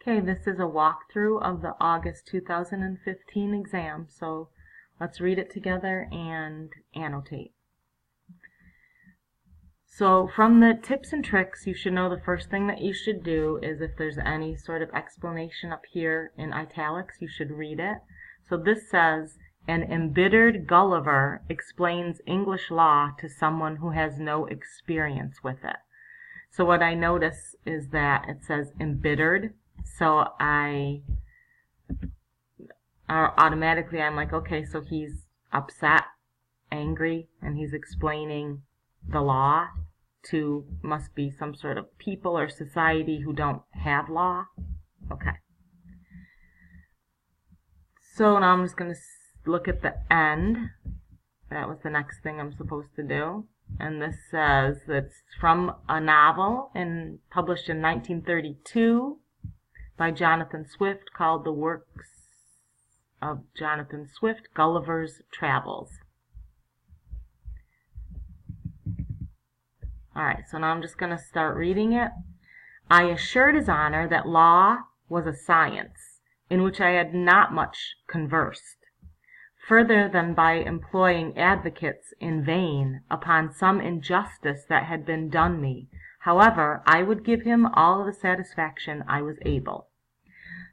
Okay, this is a walkthrough of the August 2015 exam, so let's read it together and annotate. So from the tips and tricks, you should know the first thing that you should do is if there's any sort of explanation up here in italics, you should read it. So this says, an embittered Gulliver explains English law to someone who has no experience with it. So what I notice is that it says embittered. So automatically I'm like, okay, so he's upset, angry, and he's explaining the law to, must be some sort of people or society who don't have law. Okay. So now I'm just going to look at the end. That was the next thing I'm supposed to do. And this says it's from a novel published in 1932 by Jonathan Swift called The Works of Jonathan Swift, Gulliver's Travels. Alright, so now I'm just going to start reading it. I assured His Honor that law was a science in which I had not much conversed, further than by employing advocates in vain upon some injustice that had been done me. However, I would give him all the satisfaction I was able.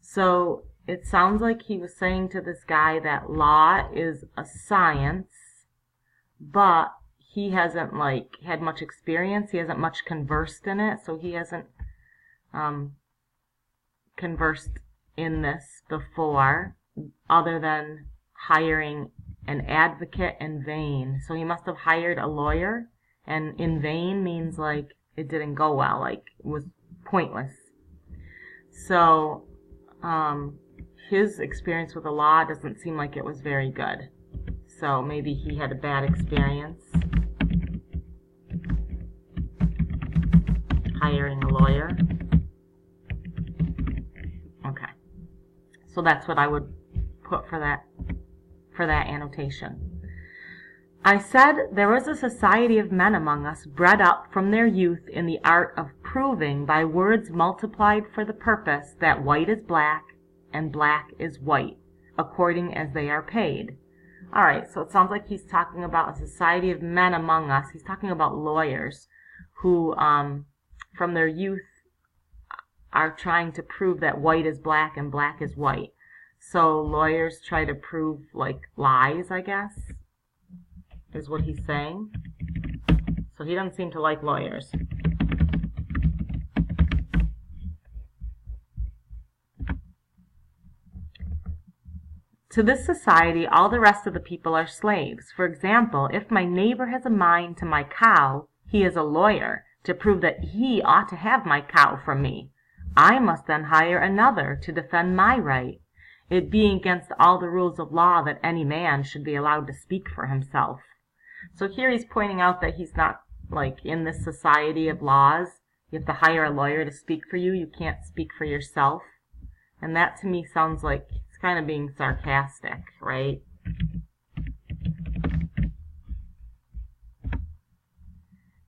So it sounds like he was saying to this guy that law is a science, but he hasn't had much experience. He hasn't much conversed in it, so he hasn't conversed in this before, other than hiring an advocate in vain. So he must have hired a lawyer, and in vain means like it didn't go well, like it was pointless. So his experience with the law doesn't seem like it was very good. So maybe he had a bad experience hiring a lawyer. Okay. So that's what I would put for that annotation. I said there was a society of men among us bred up from their youth in the art of proving by words multiplied for the purpose that white is black and black is white, according as they are paid. Alright, so it sounds like he's talking about a society of men among us. He's talking about lawyers who, from their youth, are trying to prove that white is black and black is white. So lawyers try to prove, lies, I guess, is what he's saying. So he doesn't seem to like lawyers. To this society, all the rest of the people are slaves. For example, if my neighbor has a mind to my cow, he is a lawyer to prove that he ought to have my cow from me. I must then hire another to defend my right, it being against all the rules of law that any man should be allowed to speak for himself. So here he's pointing out that he's not, in this society of laws, you have to hire a lawyer to speak for you. You can't speak for yourself. And that to me sounds like it's kind of being sarcastic, right?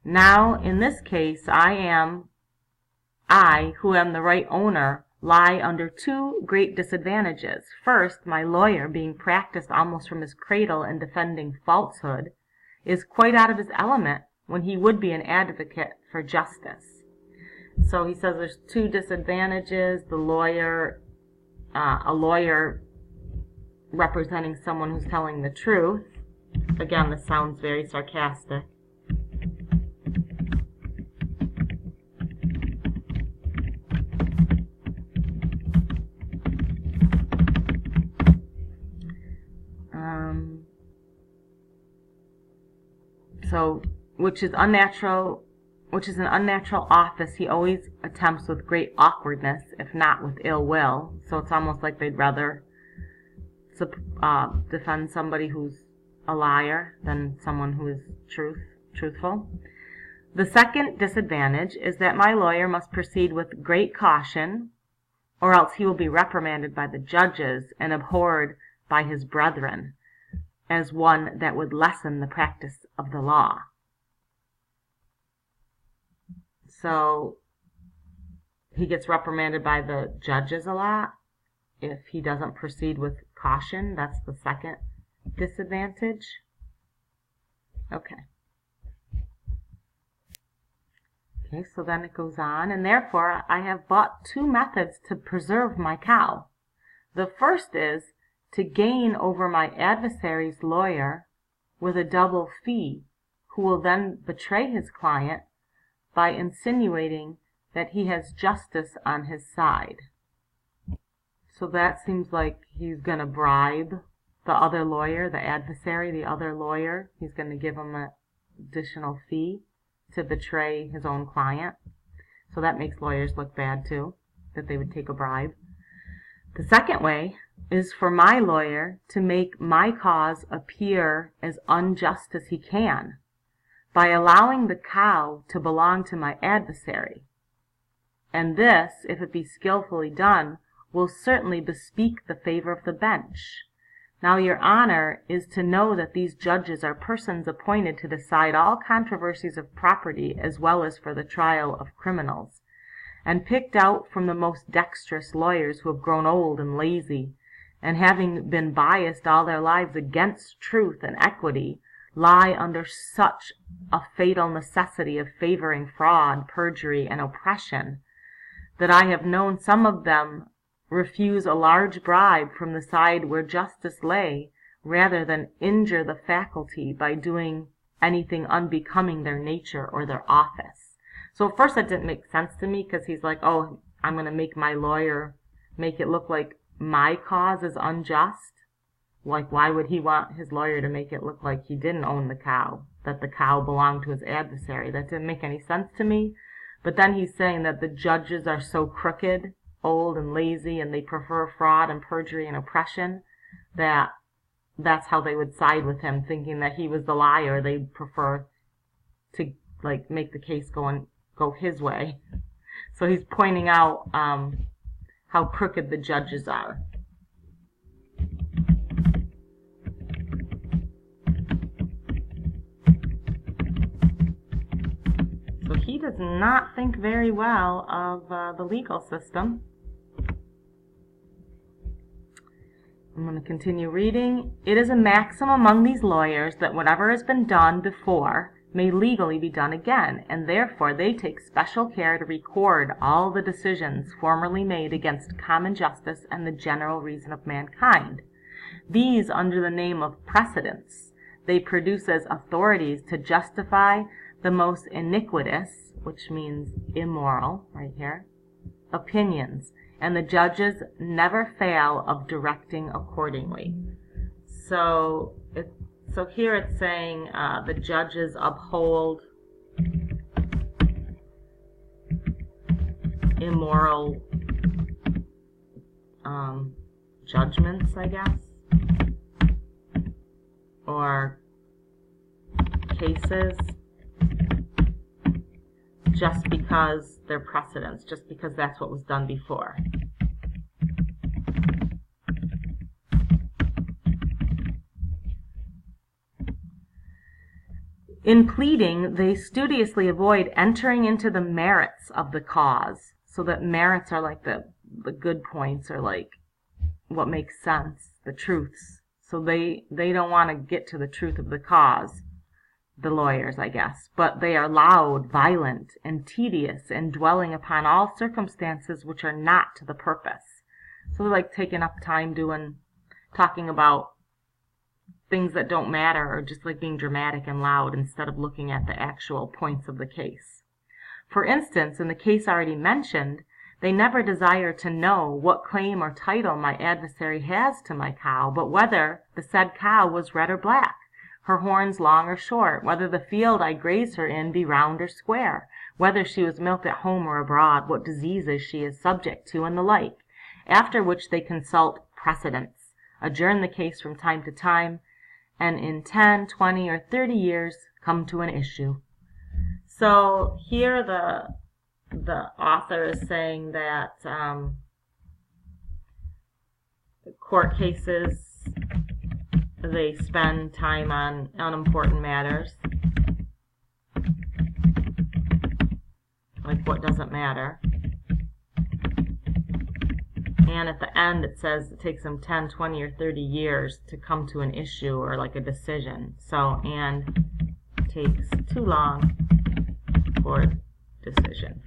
Now, in this case, I, who am the right owner, lie under two great disadvantages. First, my lawyer, being practiced almost from his cradle in defending falsehood, is quite out of his element when he would be an advocate for justice. So he says there's two disadvantages. The lawyer, a lawyer representing someone who's telling the truth. Again, this sounds very sarcastic. Which is an unnatural office he always attempts with great awkwardness, if not with ill will. So it's almost like they'd rather defend somebody who's a liar than someone who is truthful. The second disadvantage is that my lawyer must proceed with great caution, or else he will be reprimanded by the judges and abhorred by his brethren as one that would lessen the practice of the law. he gets reprimanded by the judges a lot if he doesn't proceed with caution. That's the second disadvantage. Okay. Okay, so then it goes on, and therefore I have bought 2 methods to preserve my cow. The first is to gain over my adversary's lawyer with a double fee, who will then betray his client by insinuating that he has justice on his side. So that seems like he's going to bribe the other lawyer, the adversary, the other lawyer. He's going to give him an additional fee to betray his own client. So that makes lawyers look bad too, that they would take a bribe. The second way is for my lawyer to make my cause appear as unjust as he can by allowing the cow to belong to my adversary. And this, if it be skillfully done, will certainly bespeak the favor of the bench. Now your honor is to know that these judges are persons appointed to decide all controversies of property as well as for the trial of criminals, and picked out from the most dexterous lawyers who have grown old and lazy, and having been biased all their lives against truth and equity, lie under such a fatal necessity of favoring fraud, perjury, and oppression, that I have known some of them refuse a large bribe from the side where justice lay, rather than injure the faculty by doing anything unbecoming their nature or their office. So at first that didn't make sense to me, because he's like, oh, I'm going to make my lawyer make it look like my cause is unjust. Like, why would he want his lawyer to make it look like he didn't own the cow, that the cow belonged to his adversary? That didn't make any sense to me. But then he's saying that the judges are so crooked, old and lazy, and they prefer fraud and perjury and oppression, that that's how they would side with him, thinking that he was the liar. They'd prefer to make the case go his way. So he's pointing out how crooked the judges are. So he does not think very well of the legal system. I'm going to continue reading. It is a maxim among these lawyers that whatever has been done before may legally be done again, and therefore they take special care to record all the decisions formerly made against common justice and the general reason of mankind. These, under the name of precedents, they produce as authorities to justify the most iniquitous, which means immoral, right here, opinions, and the judges never fail of directing accordingly. So here it's saying the judges uphold immoral judgments, I guess, or cases, just because they're precedents, just because that's what was done before. In pleading, they studiously avoid entering into the merits of the cause, so that merits are like the good points, or like what makes sense, the truths. So they don't want to get to the truth of the cause, the lawyers, I guess, but they are loud, violent, and tedious, and dwelling upon all circumstances which are not to the purpose. So they're like taking up time talking about things that don't matter, or just like being dramatic and loud instead of looking at the actual points of the case. For instance, in the case already mentioned, they never desire to know what claim or title my adversary has to my cow, but whether the said cow was red or black, her horns long or short, whether the field I graze her in be round or square, whether she was milked at home or abroad, what diseases she is subject to, and the like, after which they consult precedents, adjourn the case from time to time, and in 10, 20, or 30 years come to an issue. So here the author is saying that court cases, they spend time on unimportant matters, like what doesn't matter. And at the end it says it takes them 10, 20, or 30 years to come to an issue or like a decision. So, and takes too long for decision.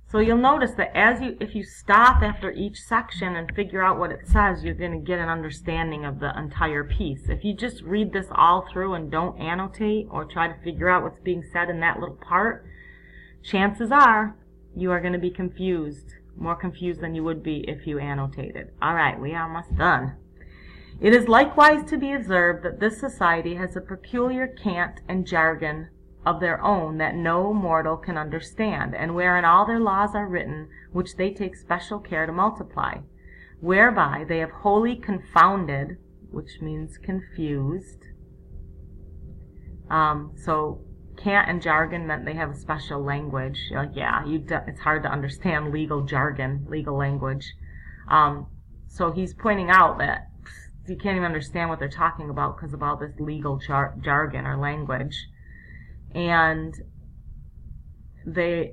So you'll notice that if you stop after each section and figure out what it says, you're going to get an understanding of the entire piece. If you just read this all through and don't annotate or try to figure out what's being said in that little part, chances are you are going to be confused, more confused than you would be if you annotated. All right, we are almost done. It is likewise to be observed that this society has a peculiar cant and jargon of their own that no mortal can understand, and wherein all their laws are written, which they take special care to multiply, whereby they have wholly confounded, which means confused. So cant and jargon meant they have a special language. You're like, yeah, it's hard to understand legal jargon, legal language. So he's pointing out that you can't even understand what they're talking about because of all this legal jargon or language. And they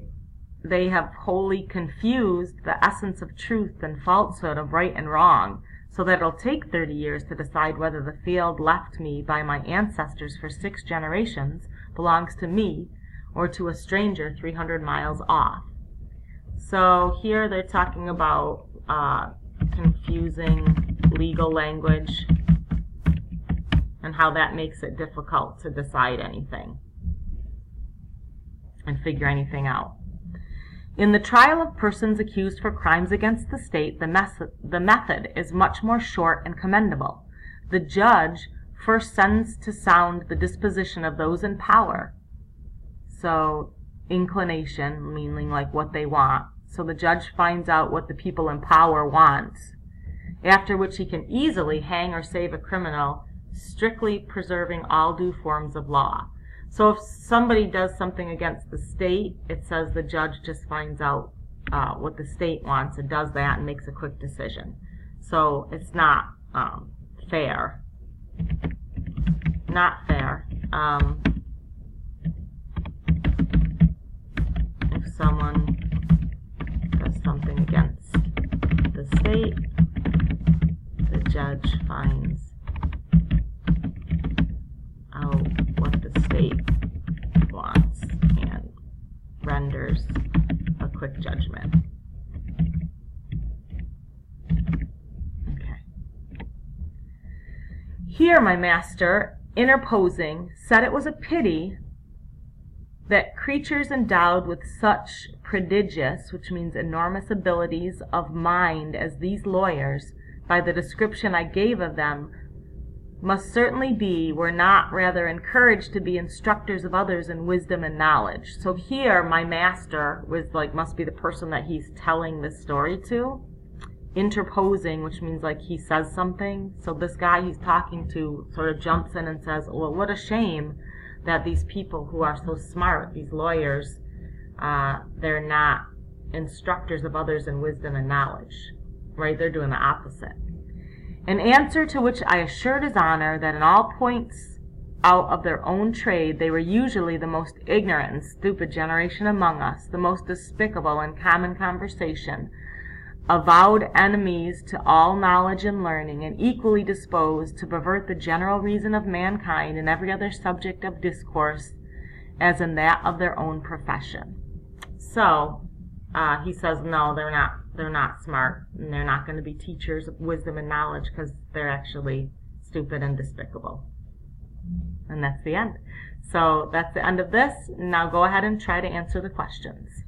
have wholly confused the essence of truth and falsehood, of right and wrong, so that it'll take 30 years to decide whether the field left me by my ancestors for 6 generations belongs to me or to a stranger 300 miles off. So here they're talking about confusing legal language and how that makes it difficult to decide anything and figure anything out. In the trial of persons accused for crimes against the state, the method is much more short and commendable. The judge first sends to sound the disposition of those in power. So, inclination, meaning like what they want. So the judge finds out what the people in power want, after which he can easily hang or save a criminal, strictly preserving all due forms of law. So if somebody does something against the state, it says the judge just finds out what the state wants and does that and makes a quick decision. So it's not fair. Not fair. If someone does something against the state, the judge finds out what the state wants and renders a quick judgment. Okay. Here my master, interposing, said it was a pity that creatures endowed with such prodigious, which means enormous abilities of mind as these lawyers, by the description I gave of them, must certainly be, were not rather encouraged to be instructors of others in wisdom and knowledge. So here, my master must be the person that he's telling this story to, interposing, which means like he says something. So this guy he's talking to sort of jumps in and says, well, what a shame that these people who are so smart, these lawyers, they're not instructors of others in wisdom and knowledge, right? They're doing the opposite. In answer to which I assured his honor that in all points out of their own trade they were usually the most ignorant and stupid generation among us, the most despicable in common conversation, avowed enemies to all knowledge and learning, and equally disposed to pervert the general reason of mankind in every other subject of discourse as in that of their own profession. So he says no, they're not smart, and they're not going to be teachers of wisdom and knowledge because they're actually stupid and despicable. And that's the end. So that's the end of this. Now go ahead and try to answer the questions.